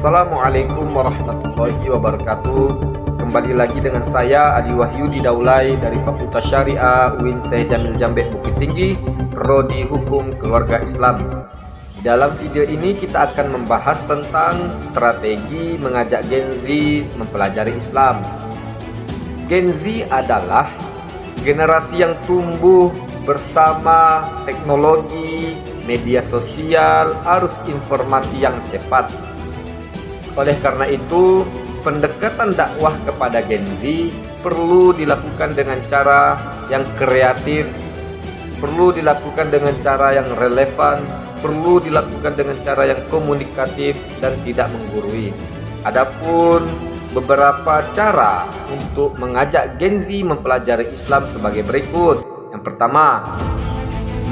Assalamualaikum warahmatullahi wabarakatuh. Kembali lagi dengan saya Adi Wahyudi Daulay dari Fakultas Syariah UIN Syekh Jamil Jambek Bukit Tinggi, Prodi Hukum Keluarga Islam. Di dalam video ini kita akan membahas tentang strategi mengajak Gen Z mempelajari Islam. Gen Z adalah generasi yang tumbuh bersama teknologi, media sosial, arus informasi yang cepat. Oleh karena itu, pendekatan dakwah kepada Gen Z perlu dilakukan dengan cara yang kreatif, perlu dilakukan dengan cara yang relevan, perlu dilakukan dengan cara yang komunikatif dan tidak menggurui. Adapun beberapa cara untuk mengajak Gen Z mempelajari Islam sebagai berikut. Yang pertama,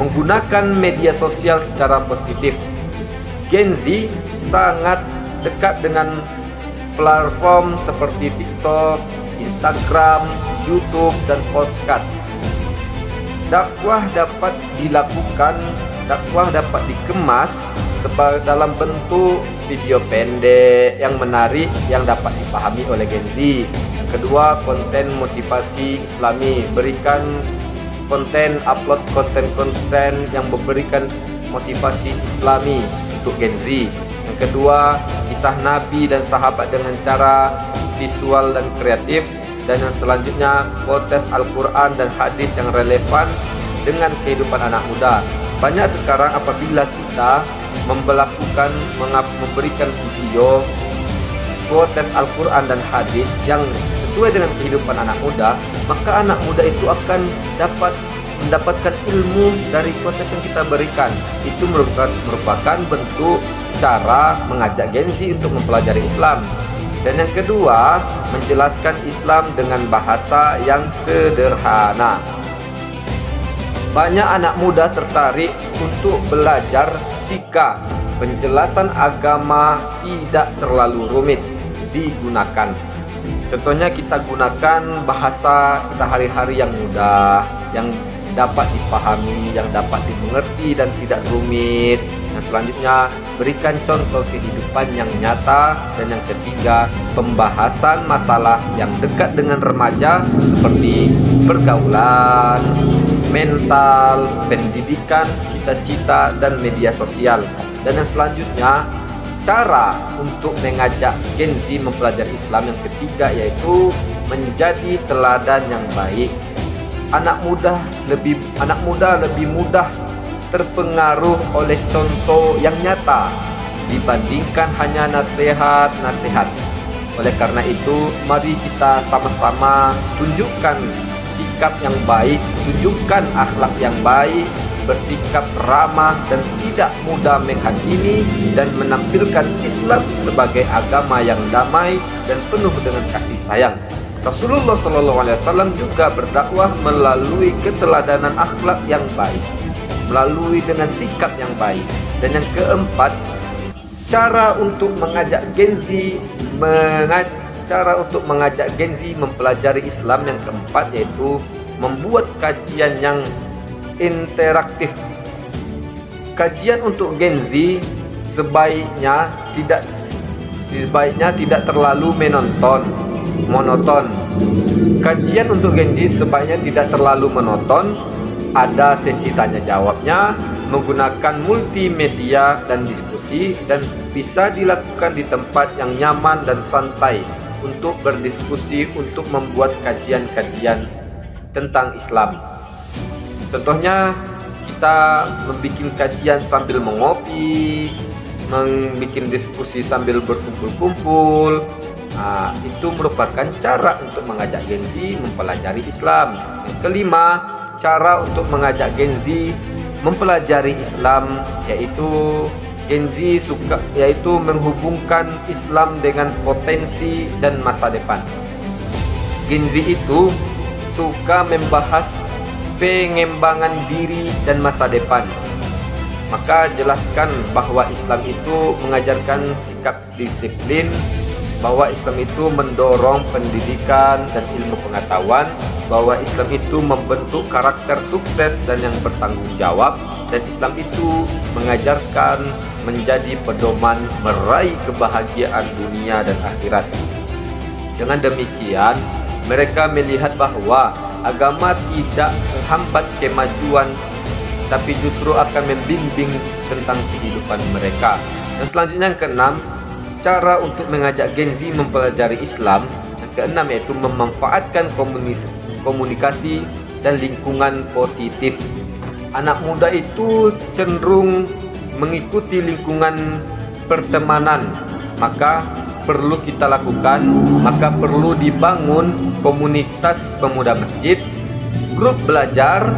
menggunakan media sosial secara positif. Gen Z sangat dekat dengan platform seperti TikTok, Instagram, YouTube, dan podcast. Dakwah dapat dikemas dalam bentuk video pendek yang menarik yang dapat dipahami oleh Gen Z. Yang kedua, konten motivasi Islami. Berikan upload konten yang memberikan motivasi Islami untuk Gen Z. Yang kedua, kisah Nabi dan sahabat dengan cara visual dan kreatif. Dan yang selanjutnya, quotes Al-Quran dan hadis yang relevan dengan kehidupan anak muda. Banyak sekarang apabila kita memberikan video quotes Al-Quran dan hadis yang sesuai dengan kehidupan anak muda, maka anak muda itu akan mendapatkan ilmu dari quotes yang kita berikan. Itu merupakan bentuk cara mengajak Gen Z untuk mempelajari Islam. Dan yang kedua, menjelaskan Islam dengan bahasa yang sederhana. Banyak anak muda tertarik untuk belajar jika penjelasan agama tidak terlalu rumit digunakan. Contohnya kita gunakan bahasa sehari-hari yang mudah, yang dapat dipahami, yang dapat dimengerti dan tidak rumit. Yang selanjutnya, berikan contoh kehidupan yang nyata. Dan yang ketiga, pembahasan masalah yang dekat dengan remaja seperti pergaulan, mental, pendidikan, cita-cita, dan media sosial. Dan yang selanjutnya, cara untuk mengajak Gen Z mempelajari Islam yang ketiga yaitu menjadi teladan yang baik. Anak muda lebih mudah terpengaruh oleh contoh yang nyata dibandingkan hanya nasihat-nasihat. Oleh karena itu, mari kita sama-sama tunjukkan sikap yang baik, tunjukkan akhlak yang baik, bersikap ramah dan tidak mudah menghakimi, dan menampilkan Islam sebagai agama yang damai dan penuh dengan kasih sayang. Rasulullah SAW juga berdakwah melalui keteladanan akhlak yang baik, melalui dengan sikap yang baik. Dan yang keempat, cara untuk mengajak Gen Z mempelajari Islam yang keempat yaitu membuat kajian yang interaktif. Kajian untuk Gen Z sebaiknya tidak terlalu monoton. Kajian untuk Gen Z sebaiknya tidak terlalu monoton. Ada sesi tanya jawabnya, menggunakan multimedia dan diskusi, dan bisa dilakukan di tempat yang nyaman dan santai untuk berdiskusi untuk membuat kajian-kajian tentang Islam. Contohnya, kita membuat kajian sambil mengopi, membuat diskusi sambil berkumpul-kumpul. Itu merupakan cara untuk mengajak Gen Z mempelajari Islam. Yang kelima, cara untuk mengajak Gen Z mempelajari Islam yaitu menghubungkan Islam dengan potensi dan masa depan. Gen Z itu suka membahas pengembangan diri dan masa depan. Maka jelaskan bahwa Islam itu mengajarkan sikap disiplin, bahwa Islam itu mendorong pendidikan dan ilmu pengetahuan, bahwa Islam itu membentuk karakter sukses dan yang bertanggung jawab, dan Islam itu mengajarkan menjadi pedoman meraih kebahagiaan dunia dan akhirat. Dengan demikian, mereka melihat bahwa agama tidak menghambat kemajuan, tapi justru akan membimbing tentang kehidupan mereka. Dan selanjutnya yang keenam, cara untuk mengajak Gen Z mempelajari Islam. Yang keenam yaitu memanfaatkan komunikasi dan lingkungan positif. Anak muda itu cenderung mengikuti lingkungan pertemanan, maka perlu kita lakukan, maka perlu dibangun komunitas pemuda masjid, grup belajar,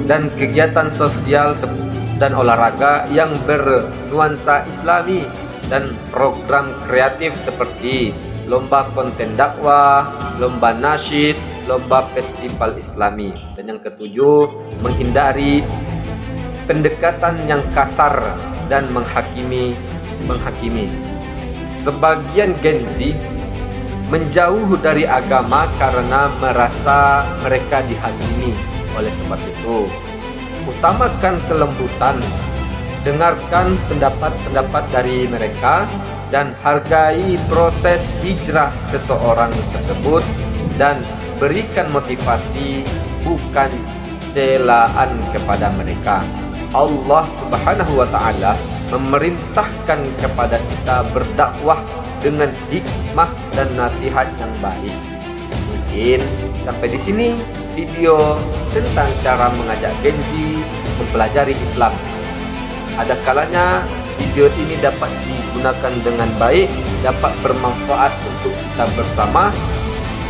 dan kegiatan sosial dan olahraga yang bernuansa Islami, dan program kreatif seperti lomba konten dakwah, lomba nasyid, lomba festival Islami. Dan yang ketujuh, menghindari pendekatan yang kasar dan menghakimi. Sebagian Gen Z menjauh dari agama karena merasa mereka dihakimi. Oleh sebab itu, utamakan kelembutan, dengarkan pendapat-pendapat dari mereka, dan hargai proses hijrah seseorang tersebut, dan berikan motivasi, bukan celaan kepada mereka. Allah Subhanahu wa Ta'ala memerintahkan kepada kita berdakwah dengan hikmah dan nasihat yang baik. Mungkin sampai di sini video tentang cara mengajak Gen Z mempelajari Islam. Ada kalanya video ini dapat digunakan dengan baik, dapat bermanfaat untuk kita bersama,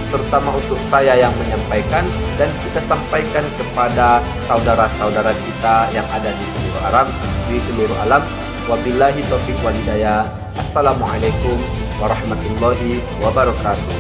terutama untuk saya yang menyampaikan, dan kita sampaikan kepada saudara-saudara kita yang ada di seluruh alam. Wabillahi taufiq wal hidayah. Assalamualaikum warahmatullahi wabarakatuh.